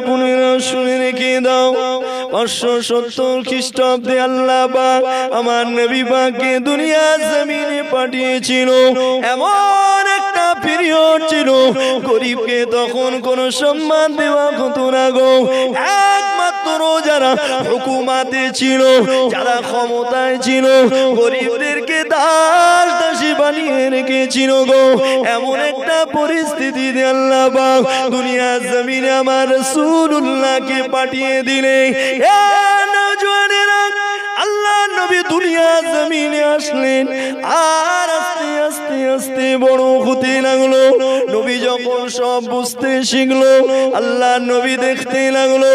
বোনেরা শুনে রেখে দাও 570 খ্রিস্টাব্দে আল্লাহ পাক আমার নবী পাককে দুনিয়া জমিনে পাঠিয়েছিল। এমন একটা পিরিয়ড ছিল গরিবকে তখন কোনো সম্মান দেওয়া হতো না গো। একমাত্র যারা হুকুমাতে ছিল, যারা ক্ষমতায় ছিল, গরিবদেরকে দাস দাসী বানিয়ে রেখেছিল গো। এমন একটা পরিস্থিতিতে আল্লাহ পাক দুনিয়া জমিনে আমার রাসূলুল্লাহকে পাঠিয়ে দিলে আল্লাহ নবী দুনিয়া জমিনে আসলেন। আর আস্তে আস্তে আস্তে বড় হতে লাগলো। নবী যখন সব বুঝতে শিখলো, আল্লাহ নবী দেখতে লাগলো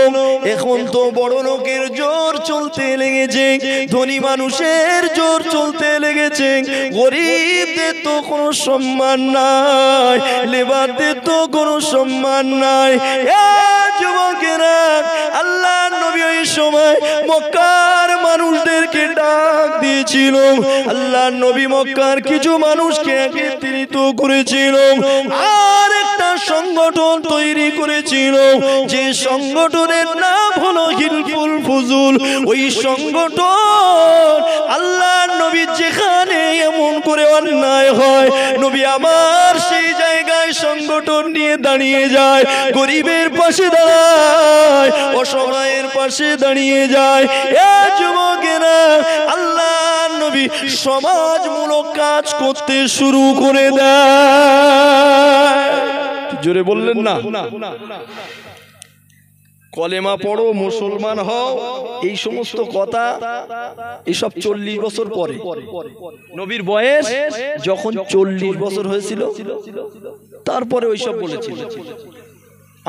এখন তো বড় লোকের জোর চলতে লেগেছে, ধনী মানুষের জোর চলতে লেগেছে, গরিবদের তো কোনো সম্মান নাই, লেবারদের তো কোনো সম্মান নাই। যুবকেরা, আল্লাহ নবী ওই সময় মক্কার মানুষদেরকে ডাক দিয়েছিল। আল্লাহ নবী মক্কার কিছু মানুষকে একত্রিত করেছিল, আর একটা সংগঠন তৈরি করেছিল, যে সংগঠনের নাম হলো হিলফুল ফুজুল। ওই সংগঠন আল্লাহ নবী যেখানে এমন করে অন্যায় হয়, নবী আমার সেই জায়গায় সংগঠন নিয়ে দাঁড়িয়ে যায়, গরিবের পাশে দাঁড়ায়, অসহায়ের পাশে দাঁড়িয়ে যায়। এ যুবকেরা, আল্লাহ নবী সমাজমূলক কাজ করতে শুরু করে দেয়। জোরে বললেন না? কলেমা পড়ো, মুসলমান হও, এই সমস্ত কথা এসব 40 বছর পরে। নবীর বয়স যখন 40 বছর হয়েছিল তারপরে ওইসব বলেছিল।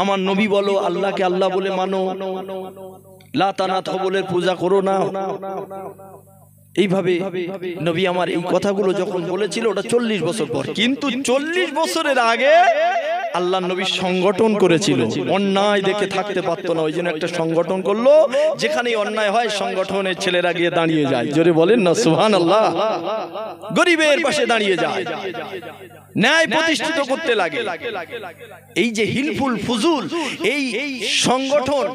আমার নবী বলো, আল্লাহকে আল্লাহ বলে মানো, লাতানাত বলে পূজা করো না। এইভাবে নবী আমার এই কথাগুলো যখন বলেছিল ওটা 40 বছর পর। কিন্তু 40 বছরের আগে আল্লাহ নবী সংগঠন করেছিল, অন্যায় দেখে থাকতে পারতো না, ওই জন্য একটা সংগঠন করলো, যেখানে অন্যায় হয় সংগঠনের ছেলেরা গিয়ে দাঁড়িয়ে যায়। জোরে বলেন না সুবহানাল্লাহ। গরিবের পাশে দাঁড়িয়ে যায়, ন্যায় প্রতিষ্ঠিত করতে লাগে। এই যে হিলফুল ফুজুল, এই সংগঠন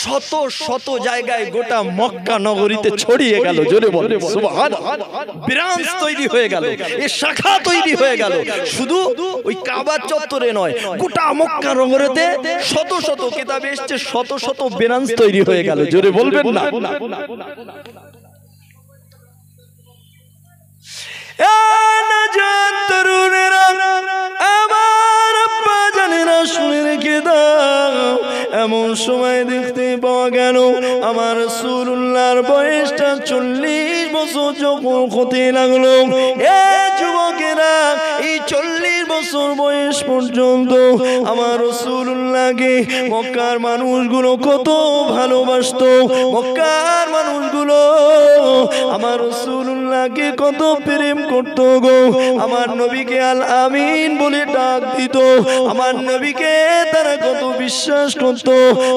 শত শত জায়গায় গোটা মক্কা নগরীতে ছড়িয়ে গেল। জোরে বলেন সুবহানাল্লাহ। ব্রাঞ্চ তৈরি হয়ে গেল, এই শাখা তৈরি হয়ে গেল। শুধু ওই কাবার চত্বরে নয়, গোটা মক্কা নগরীতে শত শত, কিতাবে এসেছে শত শত ব্রাঞ্চ তৈরি হয়ে গেল। জোরে বলবেন না? শুনে রেখে দাও, এমন সময় দেখতে পাওয়া গেল আমার রাসূলুল্লাহর বয়সটা 40 বছর যখন হতে লাগলো। যুবকেরা, এই 40 বছর বয়স পর্যন্ত আমার রাসূলুল্লাহকে মক্কার মানুষগুলো কত ভালোবাসতো। মক্কার মানুষগুলো আমার রাসূলুল্লাহকে কত প্রেম করতো গো। আমার নবীকে আল আমিন বলে ডাক দিত, আমার নবীকে তারা কত বিশ্বাস করত,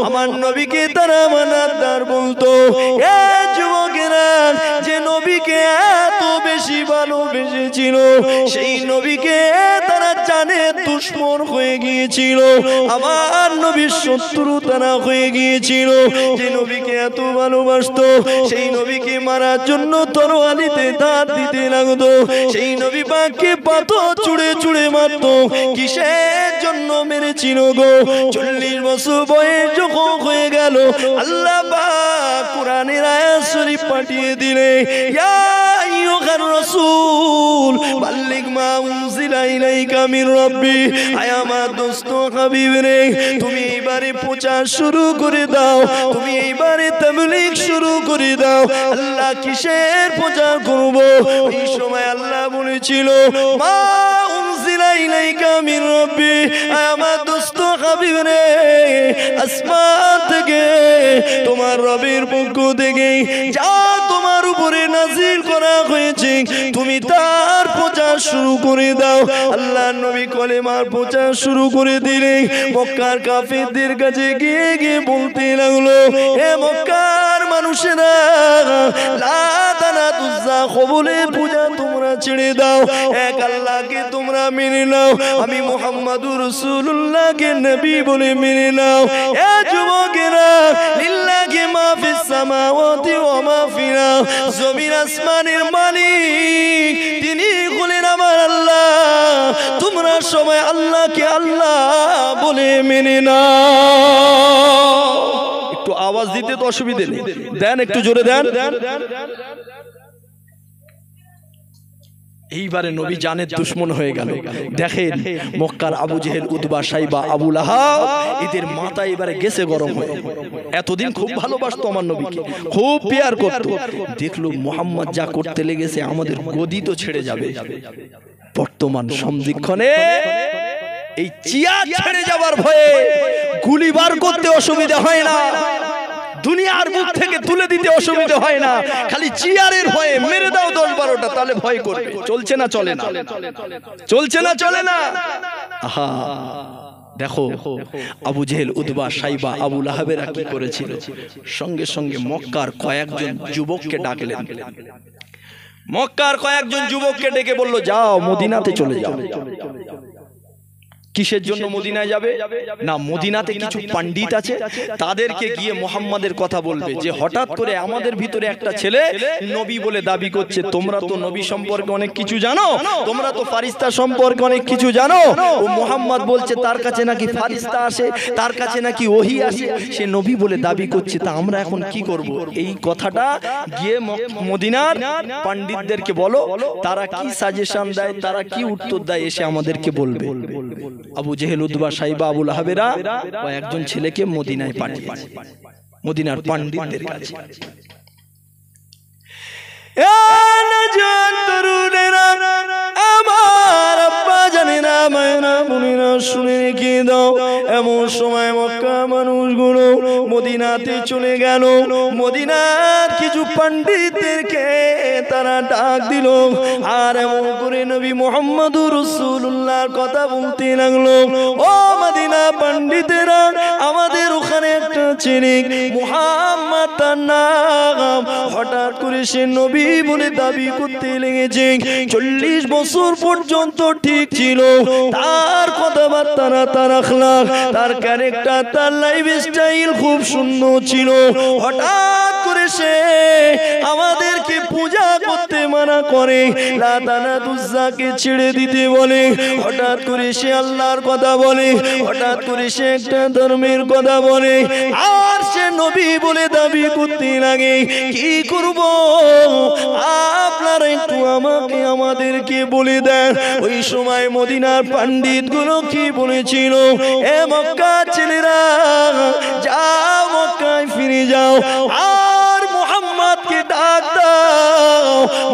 আমার নবীকে তারা আমানতদার বলতো। যুবকেরা, যে নবীকে এত বেশি ভালোবেসেছিল, সেই নবীকে তারা জানে দুশমন হয়ে গিয়েছিল, আমার নবীর শত্রু তারা হয়ে গিয়েছিল। যে নবীকে এত ভালোবাসতো, সেই নবীকে মারার জন্য তরবারিতে দাঁত দিতে লাগতো, সেই নবী পাককে পাথর ছুঁড়ে ছুঁড়ে মারতো। কিসের জন্য মেরেছিল গো? 40 বছর বয়স যখন হয়ে গেল, আল্লাহ পাক কোরআনের আয়াত শরীফ পাঠিয়ে দিলে, ইয়া আইয়ুহার রাসূল বাল্লিগ মা উনজিলা ইলাইকা মির রাব্বি। আয় আমার দোস্ত হাবিব রে, তুমি এইবারে প্রচার শুরু করে দাও, তুমি এইবারে তাবলীগ শুরু করে দাও। আল্লাহ কিসের প্রচার করব? এই সময় আল্লাহ বলেছিল, মা উনজিলা ইলাইকা মির রাব্বি। আয় আমার দোস্ত হাবিব রে, আসমান থেকে তোমার রবের পক্ষ থেকে যা তোমার উপরে নাজিল করা হয়েছে, তুমি তার প্রচার শুরু করে দাও। আল্লাহ নবী কলেমার প্রচার শুরু করে দিলেন। মক্কার কাফেরদের কাছে গিয়ে গিয়ে বলতে লাগলো, হে মক্কার মানুষেরা, লাত আনাত উজ্জা কবুলের পূজা তোমরা ছেড়ে দাও, এক আল্লাহকে তোমরা মেনে নাও, আমি মুহাম্মাদুর রাসূলুল্লাহকে নবী বলে মেনে নাও। এ যুবকেরা, লিল্লাহি মা ফিস সামাওয়াতি ওয়া মা ফিল আরদ, জমিন আসমানের মালিক তিনি হলেন আমার আল্লাহ, তোমরা সবাই আল্লাহকে আল্লাহ বলে মেনে নাও। একটু আওয়াজ দিতে তো অসুবিধে নেই, দেন একটু জোরে দেন। এইবারে নবী জানের দুশমন হয়ে গেল। দেখেন মক্কার আবু জেহেল, উতবা, সাইবা, আবু লাহাব, এদের মাথা এবারে গেছে গরম হয়ে। এতদিন খুব ভালোবাসতো আমার নবীকে, খুব পেয়ার করতো, দেখলো মুহাম্মদ যা করতে লেগেছে আমাদের গদি তো ছেড়ে যাবে। বর্তমান সন্ধিক্ষণে এই চিয়া ছেড়ে যাবার ভয়ে গুলি বার করতে অসুবিধা হয় না, দুনিয়ার মুখ থেকে তুলে দিতে অসুবিধা হয় না, খালি চিয়ারের ভয়ে মেরে দাও 10-12টা, তাহলে ভয় করবে। চলছে না চলে না, চলছে না চলে না। আহা দেখো আবু জেহেল, উতবা, সাইবা, আবু লাহাবেরা কি করেছিল, সঙ্গে সঙ্গে মক্কার কয়েকজন যুবককে ডাকলেন। মক্কার কয়েকজন যুবককে ডেকে বলল, যাও মদিনাতে চলে যাও। কিসের জন্য মদিনায় যাবে না, মদিনাতে কিছু পণ্ডিত আছে, তাদেরকে গিয়ে মুহাম্মাদের কথা বলবে যে হঠাৎ করে আমাদের ভিতরে একটা ছেলে নবী বলে দাবি করছে, তোমরা তো নবী সম্পর্কে অনেক কিছু জানো, তোমরা তো ফারিস্তা সম্পর্কে অনেক কিছু জানো, ও মুহাম্মদ বলছে তার কাছে নাকি ফারিস্তা আসে, তার কাছে নাকি ওহী আসে, সে নবী বলে দাবি করছে, তা আমরা এখন কি করব? এই কথাটা গিয়ে মদিনার পণ্ডিতদেরকে বলো, তারা কি সাজেশন দেয়, তারা কি উত্তর দেয়, এসে আমাদেরকে বলবে। আবু জেহেল, উতবা, সাইবা, আবু লাহাবেরা কয়েকজন ছেলেকে মদিনায় পাঠিয়েছে, মদিনার পণ্ডিতদের কাছে। আমার আব্বা জানেনা, মায়েরা, বোনেরা শুনে রেখে দাও, এমন সময় মক্কা মানুষগুলো মদিনাতে চলে গেল। মদিনার কিছু পণ্ডিতদেরকে তারা ডাক দিল, আর এমন করে নবী মুহাম্মদুর রাসূলুল্লাহর কথা বলতে লাগলো। ও মদিনা পণ্ডিতেরা, আমাদের ওখানে একটা ছেলে মুহাম্মদ তার নাম, হঠাৎ করে সে নবী বলে দাবি করতে লেগেছে। 40 বছর পর্যন্ত ঠিক ছিল, তার কথাবার্তা, তার আখলাক, তার ক্যারেক্টার, তার লাইফ স্টাইল খুব সুন্দর ছিল। হঠাৎ করে সে আমাদেরকে পূজা করতে মানা করে, লাত আনাত উজ্জাকে ছেড়ে দিতে বলে, হঠাৎ করে সে আল্লাহর কথা বলে, হঠাৎ করে সে একটা ধর্মের কথা বলে, আর সে নবী বলে দাবি করতে লাগে। কি করব আপনারা একটু আমাদেরকে বলে দেন। ওই সময় মদিনার পণ্ডিত গুলো কি বলেছিল, এ মক্কা ছেলেরা, যাও মক্কায় ফিরে যাও, আর মুহাম্মদকে ডাক দাও,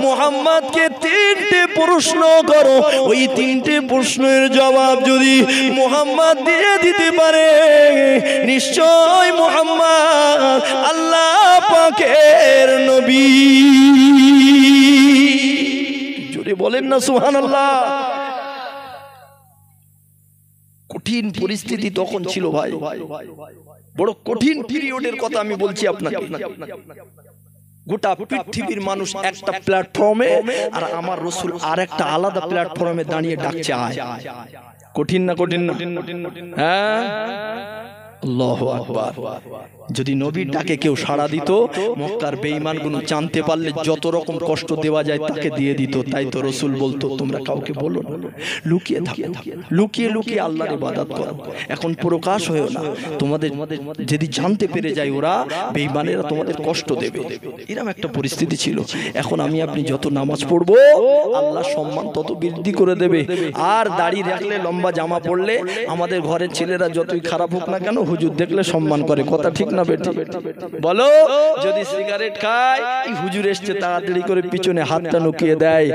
মুহাম্মদকে 3টে প্রশ্ন করো, ওই 3টে প্রশ্নের জবাব যদি মুহাম্মদ দিয়ে দিতে পারে, নিশ্চয় মুহাম্মদ আল্লাহ পাকের নবী। জোরে বলেন না সুবহানাল্লাহ। কঠিন পরিস্থিতি তখন ছিল ভাই, বড় কঠিন পিরিয়ডের কথা আমি বলছি আপনাকে। গোটা পৃথিবীর মানুষ একটা প্ল্যাটফর্মে, আর আমার রাসূল আর একটা আলাদা প্ল্যাটফর্মে দাঁড়িয়ে ডাকছে, আয়। কঠিন না, কঠিন না? হ্যাঁ, আল্লাহু আকবার। যদি নবীর ডাকে কেউ সাড়া দিত, মক্কার বেঈমানগুলো জানতে পারলে যত রকম কষ্ট দেওয়া যায় তাকে দিয়ে দিত। তাই তো রাসূল বলতো, তোমরা কাউকে বলো না, লুকিয়ে থাকো, লুকিয়ে লুকিয়ে আল্লাহর ইবাদত করো, এখন প্রকাশ হয়েও না। তোমাদের যদি জানতে পেরে যায় ওরা, বেঈমানেরা তোমাদের কষ্ট দেবে। এরকম একটা পরিস্থিতি ছিল। এখন আমি আপনি যত নামাজ পড়বো, আল্লাহ সম্মান তত বৃদ্ধি করে দেবে। আর দাড়ি রাখলে, লম্বা জামা পড়লে, আমাদের ঘরের ছেলেরা যতই খারাপ হোক না কেন, হুজুর দেখলে সম্মান করে। কথা ঠিক না বেটি? বলো, যদি সিগারেট খায়, এই হুজুর এসছে, তাড়াতাড়ি করে পিছনে হাতটা নুকিয়ে দেয়।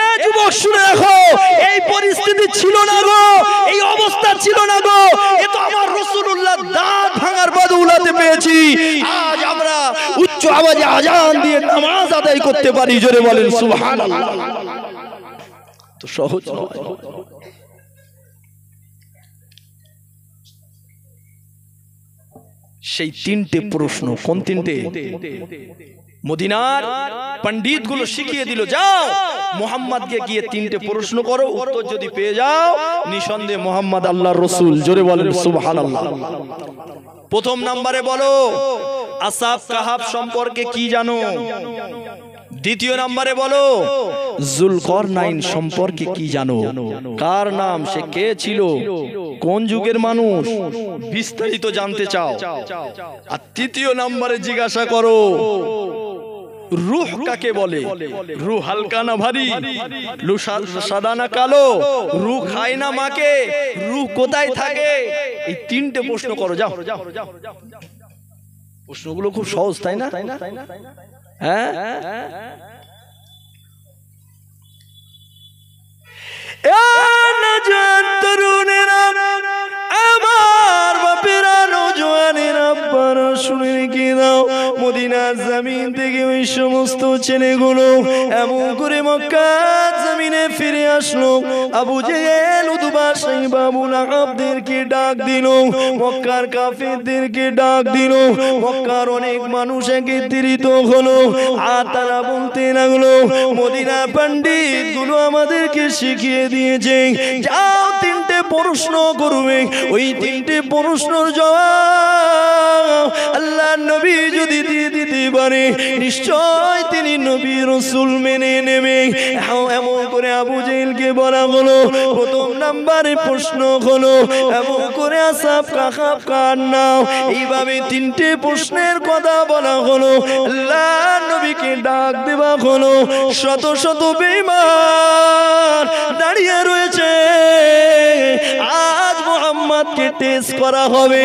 এ যুবক শুনে রাখো, এই পরিস্থিতি ছিল না গো, এই অবস্থা ছিল না গো, এ তো আমার রাসূলুল্লাহ দাঁত ভাঙার বদৌলতে পেয়েছি। আজ আমরা উচ্চ আওয়াজে আজান দিয়ে নামাজ আদায় করতে পারি। জোরে বলেন সুবহানাল্লাহ। তো সহজ নয়। সেই তিনটে প্রশ্ন। কোন তিনটে? মদিনার পণ্ডিত গুলো শিখিয়ে দিল, যাও মুহাম্মদকে গিয়ে তিনটে প্রশ্ন করো, উত্তর যদি পেয়ে যাও নিঃসন্দেহে মুহাম্মদ আল্লাহর রাসূল। জোরে বলেন সুবহানাল্লাহ। প্রথম নম্বরে বলো আসহাব কাহাফ সম্পর্কে কি জানো? দ্বিতীয় নম্বরে বলো যুলকারনাইন সম্পর্কে কি জানো? কার নাম, সে কে ছিল, কোন যুগের মানুষ, বিস্তারিত জানতে চাও। আর তৃতীয় নম্বরে জিজ্ঞাসা করো রূহ কাকে বলে? রূহ হালকা না ভারী? রূহ সাদা না কালো? রূহ খায় না মাকে? রূহ কোথায় থাকে? এই তিনটে প্রশ্ন করো, যাও। প্রশ্নগুলো খুব সহজ, তাই না? হ্যাঁ, আমার বাপেরা নওজওয়ানেরা আপনারা শুনে রেখে দাও, মদিনার জমিন থেকে ওই সমস্ত ছেলেগুলো এমন করে মক্কার জমিনে ফিরে আসলো। আবু জেহেল, উতবা, সাইবা, আবু লাহাবদেরকে ডাক দিল, মক্কার কাফেরদেরকে ডাক দিল। মক্কার অনেক মানুষ একত্রিত হলো, আর তারা বলতে লাগলো মদিনার পণ্ডিত গুলো আমাদেরকে শিখিয়ে দিয়েছে, যাও তিনটে প্রশ্ন করবে, ওই তিনটে প্রশ্নের জবাব আল্লাহ নবী যদি দিয়ে দিতে পারে নিশ্চয় তিনি নবী রাসূল মেনে নেবে। এমন করে আবু জেহেলকে বলা হলো। প্রথম নম্বরে প্রশ্ন হলো এমন করে আসহাব কাহাফ কার নাম? এইভাবে তিনটে প্রশ্নের কথা বলা হলো। আল্লাহ নবীকে ডাক দেওয়া হলো। শত শত বেঈমান দাঁড়িয়ে রয়েছে, আজ মুহাম্মদকে টেস্ট করা হবে,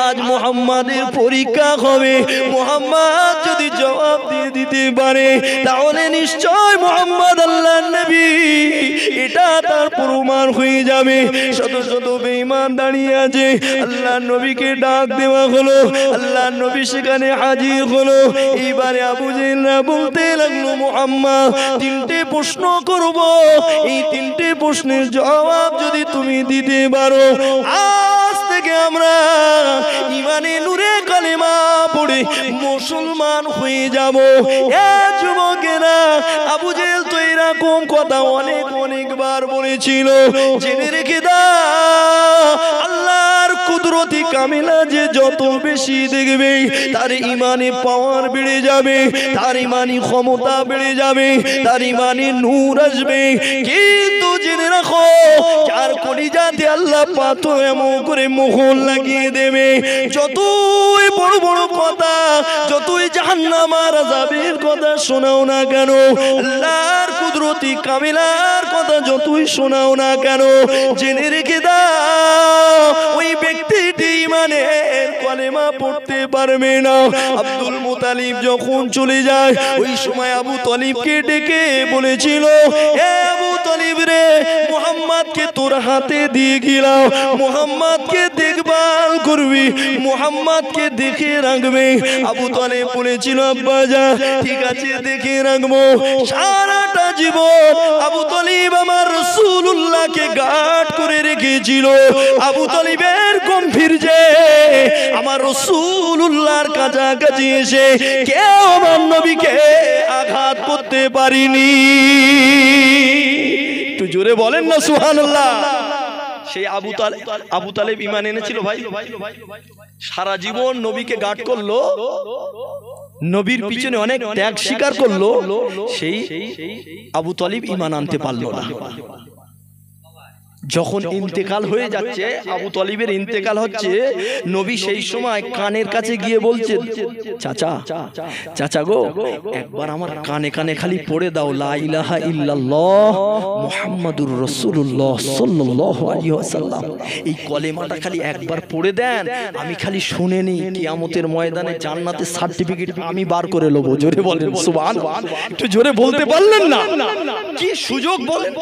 আজ মুহাম্মাদের পরীক্ষা হবে। মুহাম্মদ যদি জবাব দিয়ে দিতে পারে তাহলে নিশ্চয় মুহাম্মদ আল্লাহর নবী, এটা তার প্রমাণ হয়ে যাবে। শত শত বেঈমান দাঁড়িয়ে আছে, আল্লাহর নবীকে ডাক দেওয়া হলো। আল্লাহর নবী সেখানে হাজির হলো। এইবারে আবু জেহেলরা বলতে লাগলো মুহাম্মদ তিনটে প্রশ্ন করব, এই তিনটে প্রশ্নের জবাব যদি তুমি দিতে পারো আজ থেকে আমরা ইমানে নূরে কালেমা পড়ে মুসলমান হয়ে যাব। এ যুবকেরা, আবু জেহেল তো এরকম কথা অনেকবার বলেছিল। জেনে রেখে দাও আল্লাহর কুদরতি কামিলা যে যত বেশি দেখবে তার ইমানে পাওয়ার বেড়ে যাবে, তার ইমানি ক্ষমতা বেড়ে যাবে, তার ইমানে নূর আসবে। কিন্তু জেনে রাখো যার কলিজাতে আল্লাহ পাতো এমন করে মোহর লাগিয়ে দেবে, যতই বড় বড় কথা, যতই জাহান্নামের আযাবের কথা শোনাও না কেন, আল্লাহর কুদরতি কামিলার কথা যতই শোনাও না কেন, জেনে রেখে দাও ওই ব্যক্তিটি ইমানের কালেমা পড়তে পারবে না। আব্দুল মুতালিব যখন চলে যায় ওই সময় আবু তালিবকে ডেকে বলেছিল, এ আবু তালিব রে, মুহাম্মদকে তোর হাতে দিয়ে গেলাম, মুহাম্মদকে দেখভাল করবি, মুহাম্মদকে দেখে রাখবে। আবু তালিব বলেছিল আব্বা যা, ঠিক আছে দেখে রাখবো। সারাটা জীবন আবু তালিব আমার রাসূলুল্লাহকে গার্ড করে রেখেছিল। আবু তালিবের গম্ভীর যে আমার রাসূলুল্লাহর কাছাকাছি এসে কেউ আমার নবীকে আঘাত করতে পারিনি। একটু জোরে বলেন না সুবহানাল্লাহ। সেই আবু তালেব ঈমান এনেছিল ভাই, সারা জীবন নবীকে গার্ড করলো, নবীর পিছনে অনেক ত্যাগ স্বীকার করলো, সেই আবু তালিব ঈমান আনতে পারলো না। যখন ইন্তেকাল হয়ে যাচ্ছে, আবু তালিবের ইন্তেকাল হচ্ছে, নবী সেই সময় কানের কাছে গিয়ে বলছেন, চাচা চাচা গো, একবার আমার কানে কানে খালি পড়ে দাও লা ইলাহা ইল্লাল্লাহ মুহাম্মাদুর রাসূলুল্লাহ সাল্লাল্লাহু আলাইহি ওয়াসাল্লাম, এই কলেমাটা খালি একবার পড়ে দেন, আমি খালি শুনে নিই, কিয়ামতের ময়দানে জান্নাতের সার্টিফিকেট আমি বার করে নেব। জোরে বলেন সুবহানাল্লাহ। একটু জোরে বলতে পারলেন না? কি সুযোগ বলেন।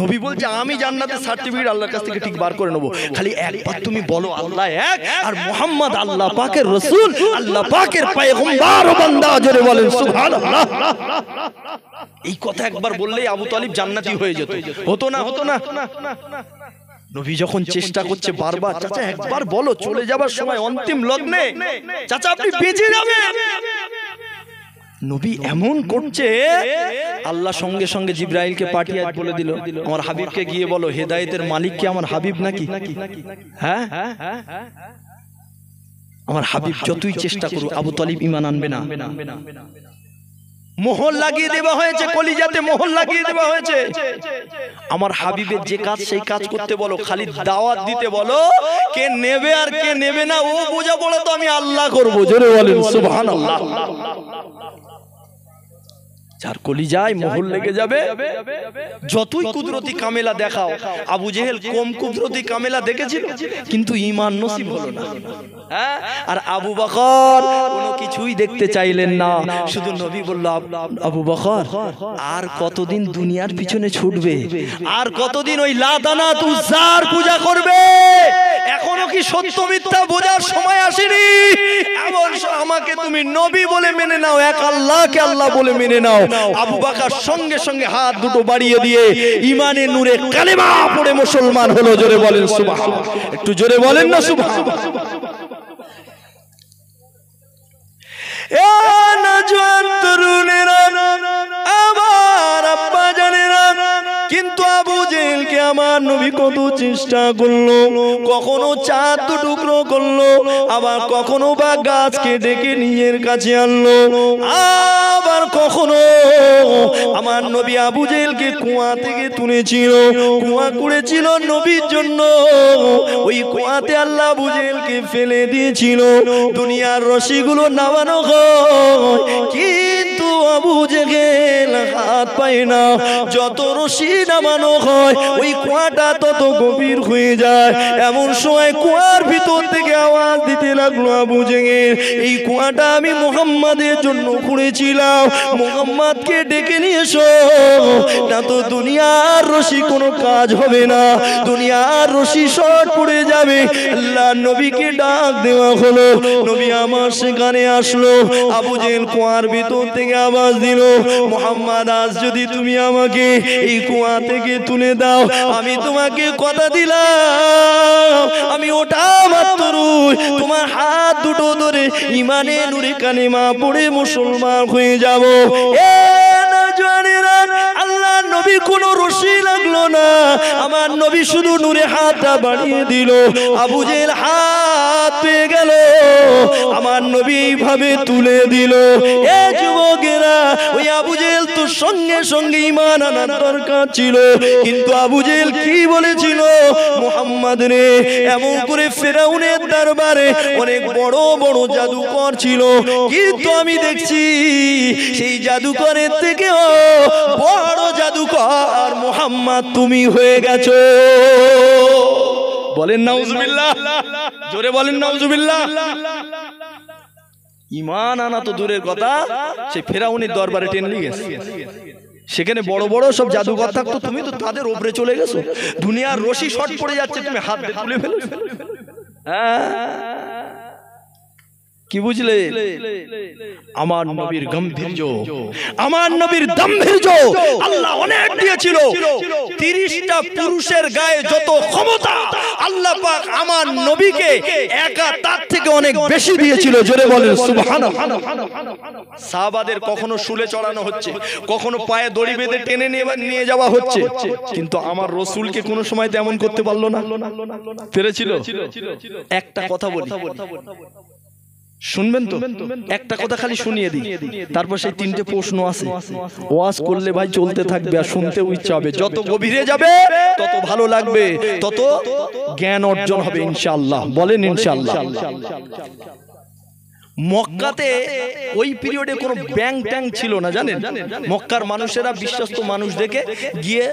নবী বলছে আমি জান্নাতের সার্টিফিকেট আল্লাহর কাছ থেকে ঠিক বার করে নেব, খালি একবার তুমি বলো আল্লাহ এক আর মুহাম্মদ আল্লাহ পাকের রাসূল, আল্লাহ পাকের পয়গম্বর ও বান্দা। জোরে বলেন সুবহানাল্লাহ। এই কথা একবার বললেই আবু তালিব জান্নাতি হয়ে যেত। হতো না? নবী যখন চেষ্টা করছে বারবার, চাচা একবার বলো, চলে যাবার সময় অন্তিম লগ্নে চাচা আপনি বেঁচে যাবেন। নবী এমন করছে, আল্লাহ সঙ্গে সঙ্গে জিবরাইলকে পাঠিয়ে বলে দিল, আমার হাবিবকে গিয়ে বলো হেদায়েতের মালিক কি আমার হাবিব নাকি? হ্যাঁ, আমার হাবিব যতই চেষ্টা করুক আবু তালিব ঈমান আনবে না। মোহর লাগিয়ে দেওয়া হয়েছে, কলিজাতে মোহর লাগিয়ে দেওয়া হয়েছে। আমার হাবিবের যে কাজ সেই কাজ করতে বলো, খালি দাওয়াত দিতে বলো, কে নেবে আর কে নেবে না ও বোঝা পড়ে তো আমি আল্লাহ করবো। জোরে বলেন সুবহানাল্লাহ। যার কলিজায় মোহর লেগে যাবে, যতই কুদরতি কামেলা দেখাও। আবু জেহেল কম কুদরতি কামেলা দেখেছিল কিন্তু ঈমান নসিব হলো না। আর আবু বকর কোনো কিছুই দেখতে চাইলেন না, শুধু নবী বলল, আবু বকর আর কতদিন দুনিয়ার পিছনে ছুটবে, আর কতদিন ওই লাতানাত উজ্জার পূজা করবে? এখনো কি সত্য মিথ্যা বোঝার সময় আসেনি? এমন আমাকে তুমি নবী বলে মেনে নাও, এক আল্লাহকে আল্লাহ বলে মেনে নাও। আবু বকর সঙ্গে সঙ্গে হাত দুটো বাড়িয়ে দিয়ে ঈমানের নূরে কালেমা পড়ে মুসলমান হলো। জোরে বলেন সুবহানাল্লাহ, একটু জোরে বলেন না সুবহানাল্লাহ। এ নওজোয়ান তরুণেরা, আমার আব্বা জানেরা, কিন্তু আবু জেহেলকে আমার নবী কত চেষ্টা করলো, কখনো চাঁদ টুকরো করলো, আবার কখনো বা গাছকে ডেকে নিজের কাছে আনলো, আবার কখনো আমার নবী আবু জেহেলকে কুয়া থেকে তুলেছিল, কুয়া করেছিল নবীর জন্য। ওই কুয়াতে আল্লাহ আবু জেহেলকে ফেলে দিয়েছিল, দুনিয়ার রশিগুলো নামানো হয় কিন্তু আবু জেহেল হাত পায় না। যত রশি নামানো হয় ওই কুয়াটা তত গভীর হয়ে যায়। এমন সময় কুয়ার ভিতর থেকে আওয়াজ দিতে লাগলো, আবু জেহেল এই কুয়াটা আমি মুহাম্মাদের জন্য খুঁড়েছিলাম, মুহাম্মাদকে ডেকে নিয়ে এসো, না তো দুনিয়ার রশি কোনো কাজ হবে না, দুনিয়ার রশি শর্ট পড়ে যাবে। আল্লাহ নবীকে ডাক দেওয়া হলো, নবী আমার সেখানে আসলো। আবু জেহেল কুয়ার ভিতর থেকে আওয়াজ দিল, মুহাম্মদ আজ যদি তুমি আমাকে এই কুয়া থেকে তুলে দাও, আমি তোমাকে কথা দিলাম আমি ওটা মাত্র তোমার হাত দুটো ধরে ঈমানে নূরে কালেমা পড়ে মুসলমান হয়ে যাব। এ নওজোয়ানেরা, আল্লাহ নবী কোনো রশি লাগলো না, আমার নবী শুধু নূরে হাতটা বাড়িয়ে দিল, আবু জেহেল হাত পেয়ে গেল, আমার নবী এইভাবে তুলে দিল। এ যুবকেরা, ওই আবু জেহেল তো সঙ্গে সঙ্গে ঈমান আনার দরকার ছিল, কিন্তু আবু জেহেল কি বলেছিল, মুহাম্মদ রে, এমন করে ফেরাউনের দরবারে অনেক বড় বড় জাদুকর ছিল, কিন্তু আমি দেখছি সেই জাদুকরের থেকেও বড় জাদুকর মুহাম্মদ তুমি হয়ে গেছো। বলেন নাউজুবিল্লাহ, জোরে বলেন নাউজুবিল্লাহ। ঈমান আনা তো দূরের কথা, সেই ফেরাউনের দরবারে টেনে গেছে, সেখানে বড় বড় সব জাদুকর থাকতো, তুমি তো তাদের উপরে চলে গেছো, দুনিয়ার রশি শর্ট পড়ে যাচ্ছে, তুমি হাত দিয়ে তুলে ফেলেছো। কি বুঝলে? আমার নবীর গম্ভীর্য, আমার নবীর দাম্ভির্য আল্লাহ অনেক দিয়েছিল। 30টা পুরুষের গায়ে যত ক্ষমতা আল্লাহ পাক আমার নবীকে একা তার থেকে অনেক বেশি দিয়েছিল। জোরে বলেন সুবহানাল্লাহ। সাহাবাদের কখনো শুলে চড়ানো হচ্ছে, কখনো পায়ে দড়ি বেঁধে টেনে নিয়ে যাওয়া হচ্ছে, কিন্তু আমার রাসূলকে কোনো সময় তেমন করতে পারলো না। পেরেছিল? একটা কথা বলি, শুনবেন তো? একটা কথা খালি শুনিয়ে দিই, তারপর সেই 3টে প্রশ্ন আছে। ওয়াজ করলে ভাই চলতে থাকবে আর শুনতেও ইচ্ছা হবে, যত গভীরে যাবে তত ভালো লাগবে, তত জ্ঞান অর্জন হবে ইনশাআল্লাহ। বলেন ইনশাআল্লাহ। মক্কাতে ওই পিরিয়ডে কোনো ব্যাংক ট্যাঙ্ক ছিল না, জানেন? মক্কার মানুষেরা বিশ্বস্ত মানুষ দেখে গিয়ে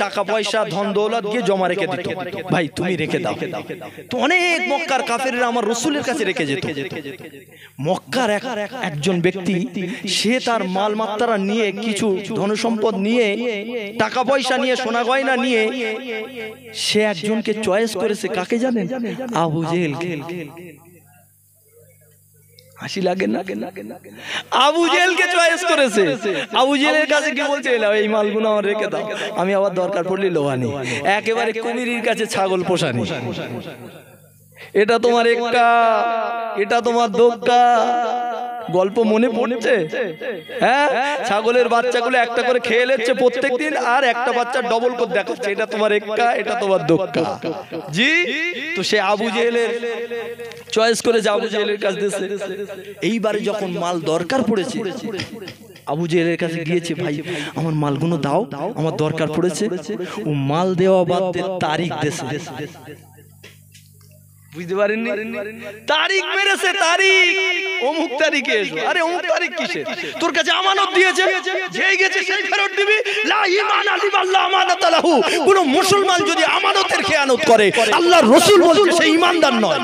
টাকা পয়সা ধন দৌলত গিয়ে জমা রেখে দিত, ভাই তুমি রেখে দাও। তো অনেক মক্কার কাফেররা আমার রাসূলের কাছে রেখে যেত। মক্কার একজন ব্যক্তি, সে তার মাল মাত্রা নিয়ে, কিছু ধনসম্পদ নিয়ে, টাকা পয়সা নিয়ে, সোনা গয়না নিয়ে, সে একজনকে চয়েস করেছে। কাকে জানেন? আবু জেহেল। হাসি লাগে না? আবু জেহেলকে চয়েস করেছে। আবু জেহেলের কাছে কি বলছে, এই মালগুলো আমার রেখে দাও, আমি আবার দরকার পড়লে লোহানি। একেবারে কুমিরির কাছে ছাগল পোষানি। এটা তোমার একটা, এটা তোমার দোক্কা। গল্প মনে পড়ছে? হ্যাঁ, ছাগলের বাচ্চাগুলো একটা করে খেয়ে নিচ্ছে প্রত্যেকদিন, আর একটা বাচ্চা ডবল করে দেখাচ্ছে, এটা তোমার একটা, এটা তোমার দোক্কা। জি, তো সে আবু জেহেলের চয়েস করে আবু জেহেলের কাছে দিয়েছে। এইবারে যখন মাল দরকার পড়েছে, আবু জেহেলের কাছে গিয়েছে, ভাই আমার মালগুলো দাও, আমার দরকার পড়েছে। ও মাল দেওয়া বাদ দিয়ে তারিখ দিয়েছে। বুঝতে পারেননি? তারিখ মেরেছে, তারিখ অমুক তারিখে এসো। আরে অমুক তারিখ কিসের? তোর কাছে আমানত দিয়েছে, যেই গেছে সেই ফেরত দিবি। লা ঈমান আল্লাহ আমানাত লাহু। কোন মুসলমান যদি আমানতের খেয়ানত করে, আল্লাহর রাসূল বলছে সে ঈমানদার নয়।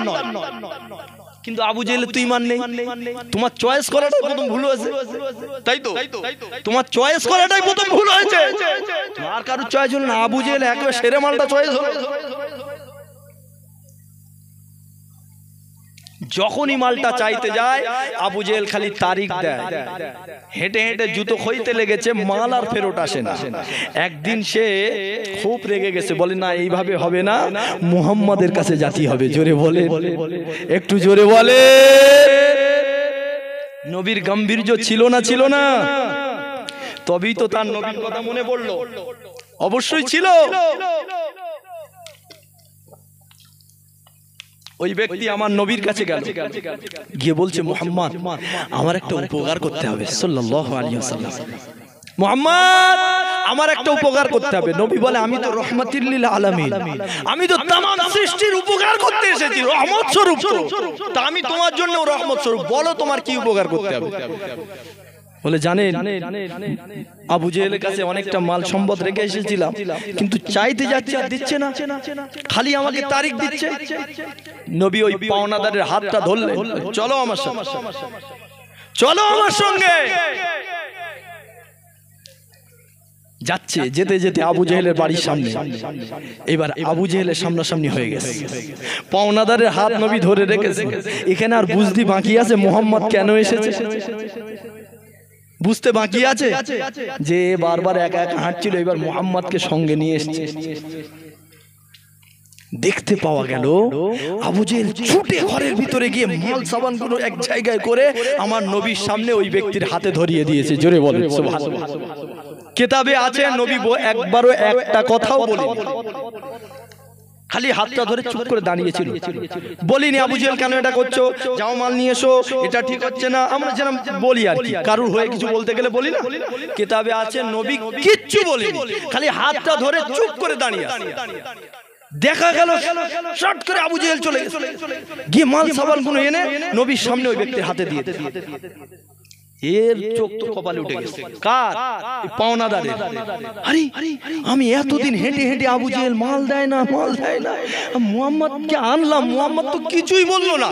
কিন্তু আবু জেহেলের তো ঈমান নেই। তোমার চয়েস করাটাই প্রথম ভুল হয়েছে, তাই তো? তোমার চয়েস করাটাই প্রথম ভুল হয়েছে। আর কারোর চয়েস হলো না, আবু জেহেল একবার সেরে মালটা চয়েস হলো। যখনই মালটা চাইতে যায়, আবু জেহেল খালি তারিখ দেয়। হেঁটে হেঁটে জুতো খইতে লেগেছে, মাল আর ফেরত আসে না। একদিন সে খুব রেগে গেছে, বলে না এইভাবে হবে না, মুহাম্মাদের কাছে যেতে হবে। জোরে বলে, একটু জোরে বলে। নবীর গাম্ভীর্য ছিল না? ছিল না? তবেই তো তার নবীর কথা মনে পড়লো। অবশ্যই ছিল। ওই ব্যক্তি আমার নবীর কাছে গেল, গিয়ে বলছে, মুহাম্মদ আমার একটা উপকার করতে হবে। সাল্লাল্লাহু আলাইহি ওয়াসাল্লাম, মুহাম্মদ আমার একটা উপকার করতে হবে। নবী বলে, আমি তো রাহমাতুল লিল আলামিন, আমি তো तमाम সৃষ্টির উপকার করতে এসেছি, রহমত স্বরূপ। তা আমি তোমার জন্য রহমত স্বরূপ, বলো তোমার কি উপকার করতে হবে। বলে, জানেন আবু জেহেলের কাছে অনেকটা মাল সম্পদ রেখে এসেছিলাম, কিন্তু চাইতে যাচ্ছি আর দিচ্ছে না, খালি আমাকে তারিখ দিচ্ছে। নবী ওই পাওনাদারের হাতটা ধরলেন, চলো আমার সঙ্গে, চলো আমার সঙ্গে। যাচ্ছে, যেতে যেতে আবু জেহেলের বাড়ির সামনে। এবার আবু জেহেলের সামনাসামনি হয়ে গেছে, পাওনাদারের হাত নবী ধরে রেখেছে। এখানে আর বুঝতে বাকি আছে মুহাম্মদ কেন এসেছে? বুঝতে বাকি আছে যে বারবার একা একা হাঁটছিল, এবার মুহাম্মদকে সঙ্গে নিয়ে এসেছে। দেখতে পাওয়া গেল আবু জেহেল ছুটে ঘরের ভিতরে গিয়ে মাল সাবানগুলো এক জায়গায় করে আমার নবীর সামনে ওই ব্যক্তির হাতে ধরিয়ে দিয়েছে। জোরে বলেন সুবহানাল্লাহ। কিতাবে আছে নবী একবারও একটা কথাও বলেনি, খালি হাতটা ধরে চুপ করে দাঁড়িয়েছিল। বলিনি আবু জেহেল কেন এটা করছো, যাও মাল নিয়ে এসো, এটা ঠিক হচ্ছে না। আমরা যেন বলি আর কি, কারুর হয়ে কিছু বলতে গেলে বলি না। কিতাবে আছে নবী কিচ্ছু বলেনি, খালি হাতটা ধরে চুপ করে দাঁড়িয়ে আছে। দেখা গেল শর্ট করে আবু জেহেল চলে গেছে, গিয়ে মাল সাবানগুলো এনে নবীর সামনে ওই ব্যক্তির হাতে দিয়ে দিয়েছে। এর চোখ তো কপালে উঠে গেছে। কার? পাওনাদারের। আরে আমি এতদিন হেঁটে হেঁটে আবু জেহেল মাল দেয় না, মাল দেয় না, মুহাম্মদকে আনলাম, মুহাম্মদ তো কিছুই বললো না।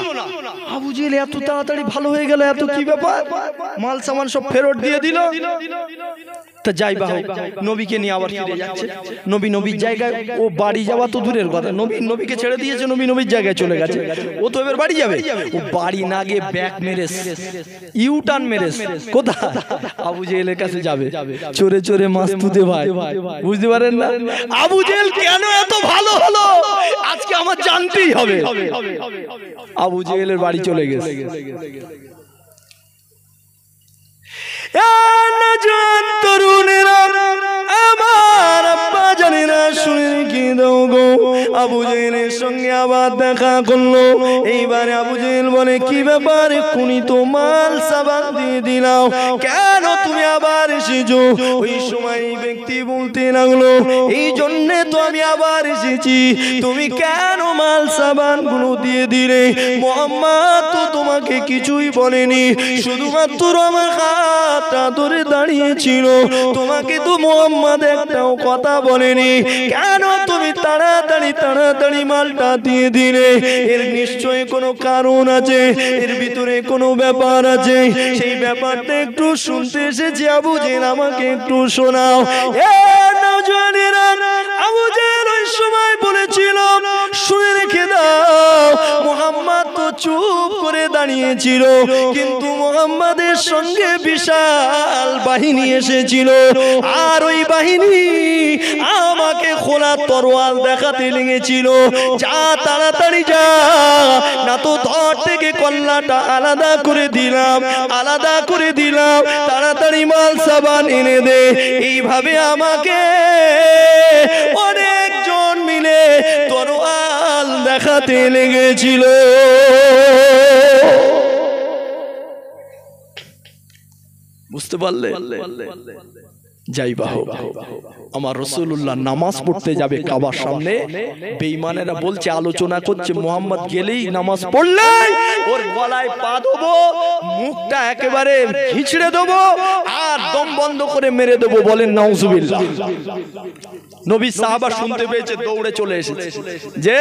আবু জেহেল এত তাড়াতাড়ি ভালো হয়ে গেল, এত কি ব্যাপার? মাল সামান সব ফেরত দিয়ে দিল। তা যাই বা হোক, নবীকে নিয়ে আবার ফিরে যাচ্ছে। নবী নবীর জায়গায়, ও বাড়ি যাওয়া তো দূরের কথা, নবীকে ছেড়ে দিয়েছে, নবী নবীর জায়গায় চলে গেছে। ও তো এবার বাড়ি যাবে। ও বাড়ি না গিয়ে ব্যাক মেরে, ইউটার্ন মেরে কোথায়? আবু জেহেলের কাছে যাবে, চোরে চোরে মাছ তুতে। ভাই বুঝতে পারেন না আবু জেহেল কেন এত ভালো হলো, আজকে আমার জানতেই হবে। আবু জেহেলের বাড়ি চলে গেছে। তরুণেরা আমার আব্বা জানেনা, শুনে কি দাও গো, আবু জেহেলের সঙ্গে আবার দেখা করলো। এইবারে আবু জেহেল বলে, কি ব্যাপার, এক্ষুনি তো মাল সাবান দিয়ে দিলাম, কেন তুমি আবার এসেছো? ওই সময় এই ব্যক্তি বলতে লাগলো, এই জন্যে তো আমি আবার এসেছি, তুমি কেন মাল সাবান গুলো দিয়ে দিলে? মুহাম্মদ তো তোমাকে কিছুই বলেনি, শুধুমাত্র আমার হাতটা ধরে দাঁড়িয়েছিল, তোমাকে তো মুহাম্মদ একটাও কথা বলেনি, কেন তুমি তাড়াতাড়ি তাড়াতাড়ি মালটা দিয়ে দিলে? এর নিশ্চয়ই কোনো কারণ আছে, এর ভিতরে কোনো ব্যাপার আছে, সেই ব্যাপারটা একটু শুনতে এসেছি। আবু জেহেল আমাকে একটু শোনাও। আবু জেহেল ওই সময় বলেছিল, শুনে রেখে দাও, মুহাম্মদ তো চুপ করে দাঁড়িয়ে দিতেছিল, কিন্তু মুহাম্মাদের সঙ্গে বিশাল বাহিনী এসেছিল, আর ওই বাহিনী আমাকে খোলা তরোয়াল দেখাতে লেগেছিল। যা তাড়াতাড়ি যা, না তো ধর থেকে কল্লাটা আলাদা করে দিলাম, আলাদা করে দিলাম, তাড়াতাড়ি মাল সাবান এনে দে। এইভাবে আমাকে অনেকজন মিলে তরোয়াল দেখাতে লেগেছিল। বুঝতে পারলে? যাই বাহু, আমার রাসূলুল্লাহ নামাজ পড়তে যাবে কাবার সামনে, বেঈমানেরা বলছে, আলোচনা করছে, মুহাম্মদ গেলেই নামাজ পড়লেই ওর গলায় পা দেবো, মুখটা একেবারে হিচড়ে দেবো, আর দম বন্ধ করে মেরে দেবো। বলেন নাউজুবিল্লাহ। নবী সাহাবা শুনতে পেয়েছে, দৌড়ে চলে এসেছে যে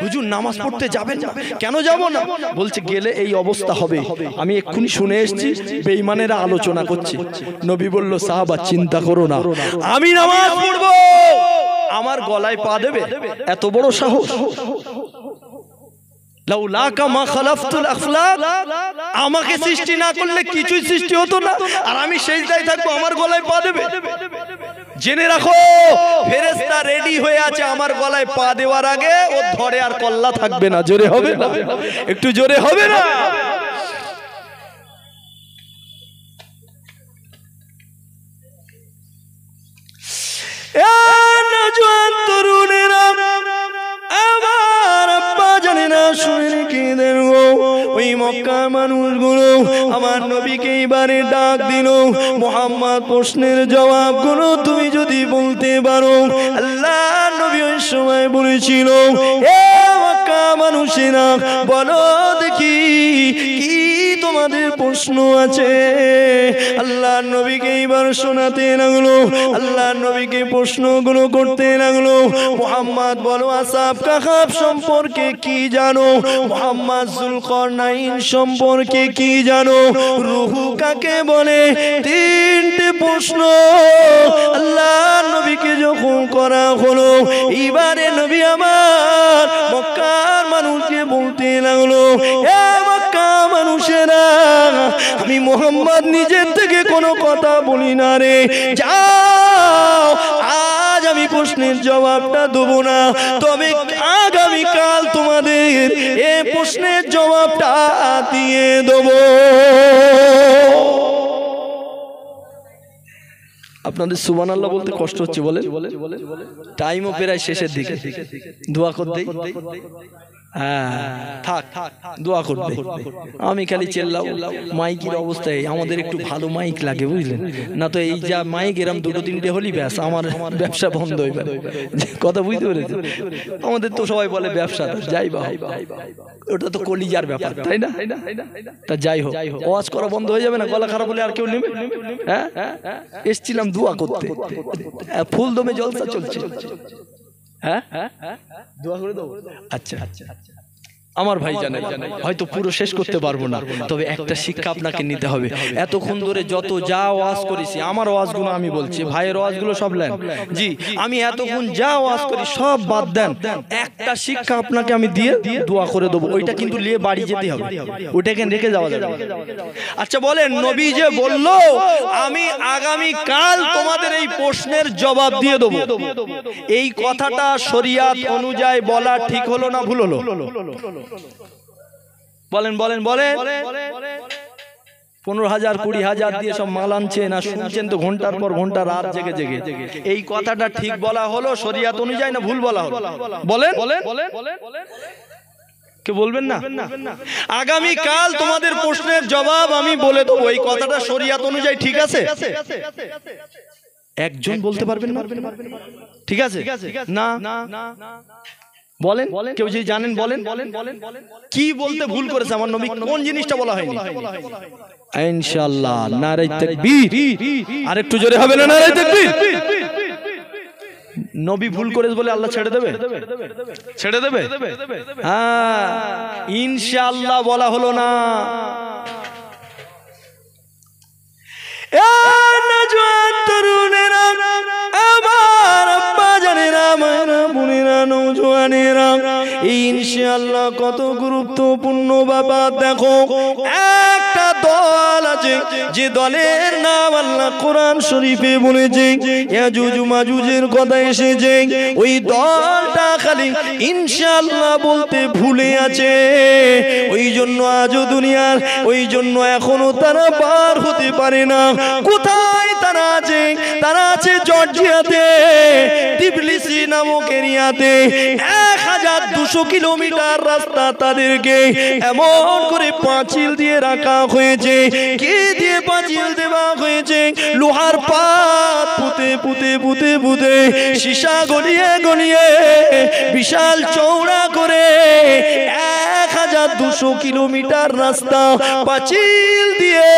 হুজুর নামাজ পড়তে যাবেন না? কেন যাব না? বলছে গেলে এই অবস্থা হবে, আমি এক্ষুনি শুনে এসেছি, বেঈমানেরা আলোচনা করছে। নবী বলল, সাহাবা চিন্তা করো না, আমি নামাজ পড়বো, আমার গলায় পা দেবে? এত বড় সাহস! আমাকে সৃষ্টি না করলে কিছুই সৃষ্টি হতো না, আর আমি সেজদায় থাকবো, আমার গলায় পা দেবে? জেনে রাখো, ফেরেশতা রেডি হয়ে আছে আমার গলায় পা দেওয়ার আগে, ও ধরে আর কল্লা থাকবে না। জোরে হবে না? একটু জোরে হবে না? ওই মক্কার মানুষগুলো আমার নবীকে এবারে ডাক দিল, মুহাম্মদ প্রশ্নের জবাবগুলো তুমি যদি বলতে পারো। আল্লাহ নবী ওই সময় বলেছিল, এ মক্কা মানুষেরা, বলো দেখি কি তোমাদের প্রশ্ন আছে? আল্লাহ নবীকে এবার শোনাতে লাগলো, আল্লাহ নবীকে প্রশ্নগুলো করতে লাগলো। মুহাম্মদ বলো, আসহাব কাহাব সম্পর্কে কি জানো? মুহাম্মদ যুলকারনাইন সম্পর্কে কি জানো? রুহু কাকে বলে? তিনটে প্রশ্ন আল্লাহ নবীকে যখন করা হলো, এবারে নবী আমার মক্কার মানুষকে বলতে লাগলো, এ মক্কা মানুষেরা, আমি মুহাম্মদ নিজের থেকে কোনো কথা বলি না রে, যাও আজ আমি প্রশ্নের জবাবটা দেবো না, তবে আগামীকাল তোমাদের এই প্রশ্নের জবাবটা দিয়ে দেবো। আপনাদের সুবহানাল্লাহ বলতে কষ্ট হচ্ছে বলেন? টাইমও প্রায় শেষের দিকে, দোয়া করতে থাক, দোয়া করবে। আমি খালি চেল্লাও, মাইকের অবস্থায় আমাদের একটু ভালো মাইক লাগে, বুঝলেন না? তো এই যা মাইক এরম দুটো তিনটে হলি ব্যাস আমার ব্যবসা বন্ধ হয়ে যাবে। কথা বুঝতে পেরেছি? আমাদের তো সবাই বলে ব্যবসা, যাই বা ওটা তো কলিজার ব্যাপার, তাই না? তা যাই হোক, ওয়াজ করা বন্ধ হয়ে যাবে না? গলা খারাপ হলে আর কেউ নেবে? হ্যাঁ, এসছিলাম দোয়া করতে, ফুল দমে জলসা চলছে। হ্যাঁ, দোয়া করে দাও। আচ্ছা, আমার ভাই জানেন, হয়তো পুরো শেষ করতে পারবো না, তবে একটা শিক্ষা আপনাকে নিতে হবে। এতক্ষণ ধরে যত যা ওয়াজ করেছি, আমার ওয়াজগুলো আমি বলছি, ভাইয়ের ওয়াজগুলো সব নেন। জি, আমি এতক্ষণ যা ওয়াজ করি সব বাদ দেন, একটা শিক্ষা আপনাকে আমি দিয়ে দোয়া করে দেবো, ওইটা কিন্তু নিয়ে বাড়ি যেতে হবে, ওইটাকে রেখে যাওয়া যাবে। আচ্ছা বলেন, নবী যে বললো আমি আগামী কাল তোমাদের এই প্রশ্নের জবাব দিয়ে দেবো, এই কথাটা শরিয়াত অনুযায়ী বলা ঠিক হলো না ভুল হলো? বলেন বলেন বলেন। 15,000 20,000 দিয়ে সব মাল আনছে না, শুনছেন তো ঘন্টার পর ঘন্টা রাত জেগে জেগে, এই কথাটা ঠিক বলা হলো শরিয়াত অনুযায়ী না ভুল বলা হলো? বলেন, কে বলবেন না? আগামী কাল তোমাদের প্রশ্নের জবাব আমি বলে দেবো, এই কথাটা শরিয়াত অনুযায়ী ঠিক আছে? একজন বলতে পারবেন না? ঠিক আছে না? বলেন, কেউ যদি জানেন বলেন, কি বলতে ভুল করেছে আমার নবী, কোন জিনিসটা বলা হয়নি? ইনশাআল্লাহ নারে তাকবীর। আরেকটু জোরে হবে না নারে তাকবীর? নবী ভুল করেছে বলে আল্লাহ ছেড়ে দেবে? ছেড়ে দেবে? হ্যাঁ, ইনশাআল্লাহ বলা হলো না। এই ইনশাআল্লাহ কত গুরুত্বপূর্ণ ব্যাপার দেখো। একটা দল আছে যে দলের নাম আল্লাহ কোরআন শরীফে বলেছে, ইয়াজুজ মাজুজের কথা এসেছে, ওই দলটা খালি ইনশাআল্লাহ বলতে ভুলে আছে। ওই জন্য আজও দুনিয়ার, ওই জন্য এখনো তারা পার হতে পারে না। কোথায় তারা আছে? তারা আছে জর্জিয়াতে, টিবলিসি নামক এরিয়াতে। 1200 কিলোমিটার রাস্তা তাদেরকে এমন করে পাঁচিল দিয়ে রাখা হয়েছে। কে দিয়ে পাঁচিল দেওয়া হয়েছে? লোহার পাত পুঁতে পুঁতে পুঁতে পুঁতে, সীসা গলিয়ে গলিয়ে, বিশাল চওড়া করে 1200 কিলোমিটার রাস্তা পাঁচিল দিয়ে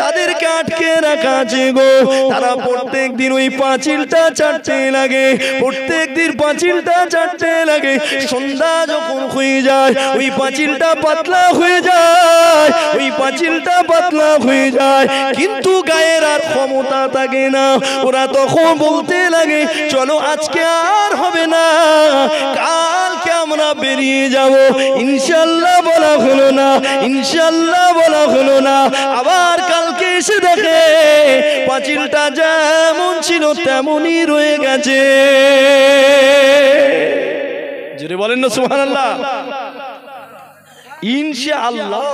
তাদেরকে আটকে রাখা আছে গো। তারা প্রত্যেক দিন ওই পাঁচিলটা চাটতে লাগে, প্রত্যেক দিন পাঁচিলটা চাটতে লাগে। সন্ধ্যা যখন হয়ে যায় ওই পাঁচিলটা পাতলা হয়ে যায়, ওই পাঁচিলটা পাতলা হয়ে যায়, কিন্তু গায়ের আর ক্ষমতা থাকে না। ওরা তখন বলতে লাগে, চলো আজকে আর হবে না, কালকে আমরা বেরিয়ে যাব। ইনশাআল্লাহ বলা হলো না, ইনশাআল্লাহ বলা হলো না। আবার কালকে এসে দেখে পাঁচিলটা যেমন ছিল তেমনই রয়ে গেছে। জোরে বলেন না সুবহানাল্লাহ। ইনশাআল্লাহ,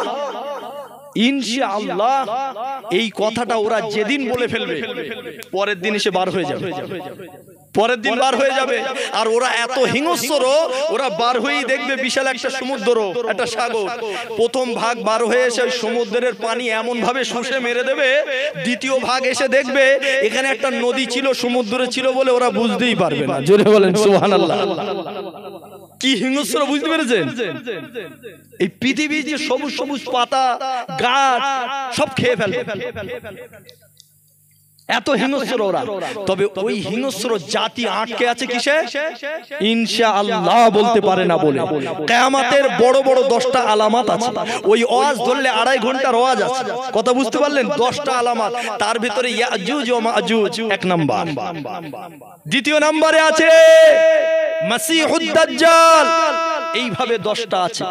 ইনশাআল্লাহ এই কথাটা ওরা যেদিন বলে ফেলবে, পরের দিন এসে বার হয়ে যাবে, পরের দিন বার হয়ে যাবে। আর ওরা এত হিংস্র, ওরা বার হয়েই দেখবে বিশাল একটা সমুদ্র, একটা সাগর। প্রথম ভাগ বার হয়ে এসে সমুদ্রের পানি এমন ভাবে শুষে মেরে দেবে, দ্বিতীয় ভাগ এসে দেখবে এখানে একটা নদী ছিল, সমুদ্রে ছিল বলে ওরা বুঝতেই পারবে না। জোরে বলেন সুবহানাল্লাহ। কি হিংস্র, বুঝতে পেরেছেন? এই পৃথিবী যে সবুজ সবুজ পাতা গাছ সব খেয়ে ফেলবে, এত হিংস্র ওরা। তবে ওই হিংস্র জাতি আটকে আছে কিসে? ইনশাআল্লাহ বলতে পারে না বলে। কিয়ামতের বড় বড় 10টা আলামত আছে। ওই ওয়াজ ধরলে 2.5 ঘন্টার ওয়াজ আছে। কথা বুঝতে পারলেন? 10টা আলামত, তার ভিতরে ইয়াজুজ ও মাজুজ 1 নাম্বার। দ্বিতীয় নম্বরে আছে মাসিহুদ দাজ্জাল। এইভাবে 10টা আছে।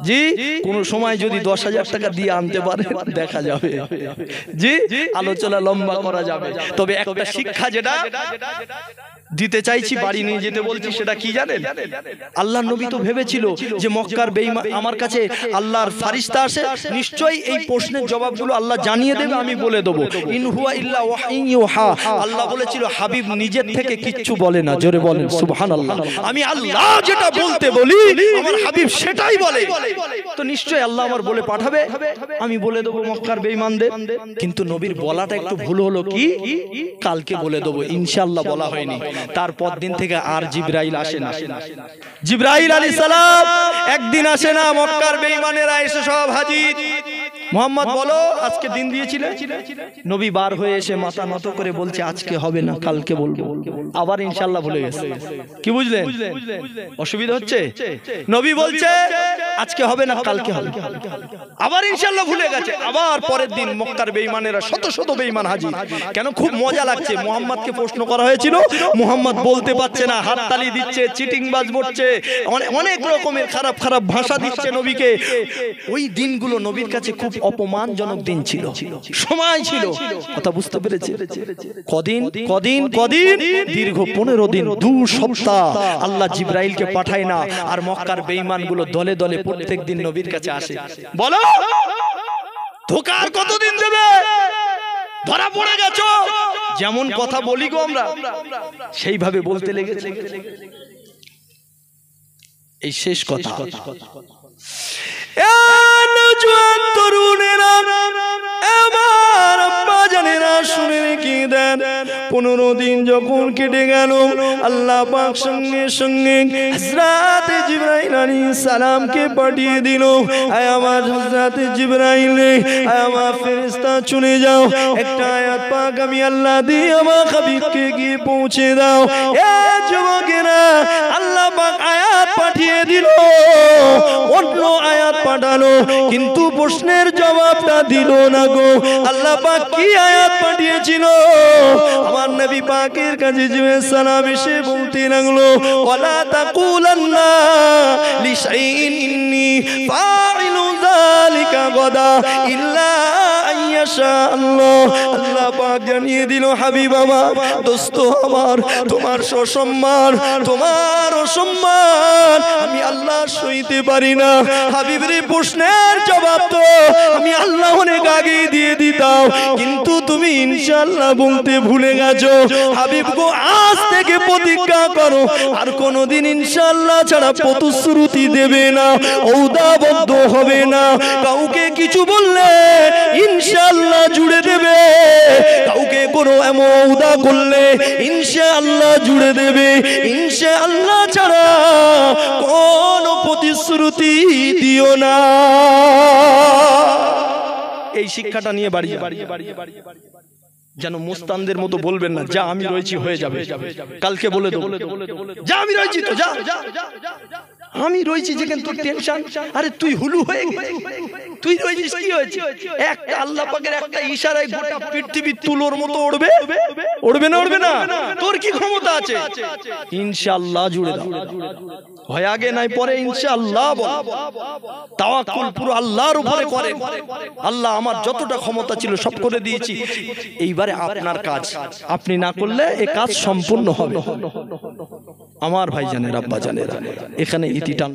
জি, কোন সময় যদি 10,000 টাকা দিয়ে আনতে পারে দেখা যাবে। জি, আলোচনা লম্বা করা যাবে। তবে একটা শিক্ষা যেটা দিতে চাইছি, বাড়ি নিয়ে যেতে বলছি, সেটা কি জানেন? আল্লাহর নবী তো ভেবেছিল যে মক্কার বেঈমান আমার কাছে আল্লাহর ফারিস্তা আসে, নিশ্চয়ই এই প্রশ্নের জবাবগুলো আল্লাহ জানিয়ে দেবে, আমি বলে দেবো। ইন হুয়া ইল্লা ওয়াহয়ুন ইউহা। আল্লাহ বলেছিল হাবিব নিজের থেকে কিচ্ছু বলে না। জোরে বলেন সুবহানাল্লাহ। আমি আল্লাহ যেটা বলতে বলি আমার হাবিব সেটাই বলে। তো নিশ্চয়ই আল্লাহ আমার বলে পাঠাবে, আমি বলে দেবো মক্কার বেঈমানদের। কিন্তু নবীর বলাটা একটু ভুল হলো, কি কালকে বলে দেবো, ইনশাআল্লাহ বলা হয়নি। তারপর দিন থেকে আর জিবরাইল আসে না। জিবরাইল আলাইহিস সালাম একদিন আসে না, মক্কার বেঈমানেরা এসে সব হাজির। মোহাম্মদ বলো আজকে দিন দিয়েছিলে? নবী বার হয়ে এসে মাথা নত করে বলছে আজকে হবে না, কালকে বলবো। আবার ইনশাআল্লাহ ভুলে গেছে। কি বুঝলেন? অসুবিধা হচ্ছে? নবী বলছে আজকে হবে না, কালকে হবে। আবার ইনশাআল্লাহ ভুলে গেছে। আবার পরের দিন মক্কার বেঈমানেরা শত শত বেঈমান হাজির। কেন? খুব মজা লাগছে। মুহাম্মদকে প্রশ্ন করা হয়েছিল, মুহাম্মদ বলতে পারছে না, হাততালি দিচ্ছে, চিটিংবাজ বলছে, অনেক রকমের খারাপ খারাপ ভাষা দিচ্ছে নবীকে। ওই দিনগুলো নবীর কাছে খুব অপমানজনক দিন ছিল, সময় ছিল। কথা বুঝতে পেরেছে? কদিন কদিন কদিন, দীর্ঘ 15 দিন, 2 সপ্তাহ আল্লাহ জিবরাইলকে পাঠায় না। আর মক্কার বেঈমানগুলো দলে দলে প্রত্যেক দিন নবীর কাছে আসে। বলো ধোকার কতদিন দেবে? ধরা পড়ে গেছো। যেমন কথা বলি গো আমরা, সেইভাবে বলতে লেগেছে। এই শেষ কথা, তরুণেরা আমার আব্বা জানেরা শুনে রেখে দেন। 15 দিন যখন কেটে গেল, আল্লাহ পাক সঙ্গে সঙ্গে হযরত জিবরাইল আলাইহিস সালামকে পাঠিয়ে দিল। আয় আমার হযরত জিবরাইল, আয় আমার ফেরেশতা চলে যাও, একটা আয়াত পাক আমি আল্লাহ দিয়ে আমার হাবিবকে গিয়ে পৌঁছে দাও। এ যুবকেরা, আল্লাহ পাক আয়াত পাঠিয়ে দিল, অন্য আয়াত পাঠালো, কিন্তু প্রশ্নের জবাবটা দিল না গো। আল্লাহ পাক কি আয়াত আয়াত পাঠিয়েছিল আমার নবী পাকের কাছে জিবরাইল সালাম এসে বলতে লাগলো ওয়ালা তাকুলান্না লিশাইইন ইন্নী ফাইলু যালিকা গাদা ইল্লা আইয়াশা আল্লাহ। আল্লাহ পাক জানিয়ে দিল হাবিব আমার, দোস্ত আমার, তোমার সম্মান, তোমার অসম্মান আমি আল্লাহ সইতে পারি না। হাবিবের প্রশ্নের জবাব তো আমি আল্লাহ অনেক আগে দিয়ে দিতাম, কিন্তু তুমি ইনশাআল্লাহ বলতে ভুলে গেছো। হাবিব গো, আজ থেকে প্রতিজ্ঞা করো আর কোনোদিন ইনশাআল্লাহ ছাড়া প্রতিশ্রুতি দেবে না, ওয়াদাবদ্ধ হবে না। কাউকে কিছু বললে ইনশাআল্লাহ জুড়ে দেবে, কাউকে কোনো এমন ওয়াদা করলে ইনশাআল্লাহ জুড়ে দেবে। ইনশাআল্লাহ ছাড়া কোনো প্রতিশ্রুতি দিও না। এই শিক্ষাটা নিয়ে বাড়ি যেন মুস্তানদের মতো বলবেন না যা আমি রয়েছি হয়ে যাবে, কালকে বলে দেবো যা আমি রয়েছি, তো যা আমি রয়েছি যেখানে তোর টেনশন, আরে তুই হুলু হয়ে গেছিস, তুই রয়েছিস কি হয়েছে? একটা আল্লাহ পাকের একটা ইশারায় গোটা পৃথিবী তুলোর মতো উড়বে, উড়বে না উড়বে না? তোর কি ক্ষমতা আছে? ইনশাআল্লাহ জুড়ে দাও, হয় আগে নাই পরে ইনশাআল্লাহ বল। তাওয়াক্কুল পুরো আল্লাহর উপরে করে। আল্লাহ আমার যতটা ক্ষমতা ছিল সব করে দিয়েছি, এইবারে আপনার কাজ, আপনি না করলে এই কাজ সম্পূর্ণ হবে। আমার ভাই জানেরা, আব্বা জানেরা, এখানে ইতি টান।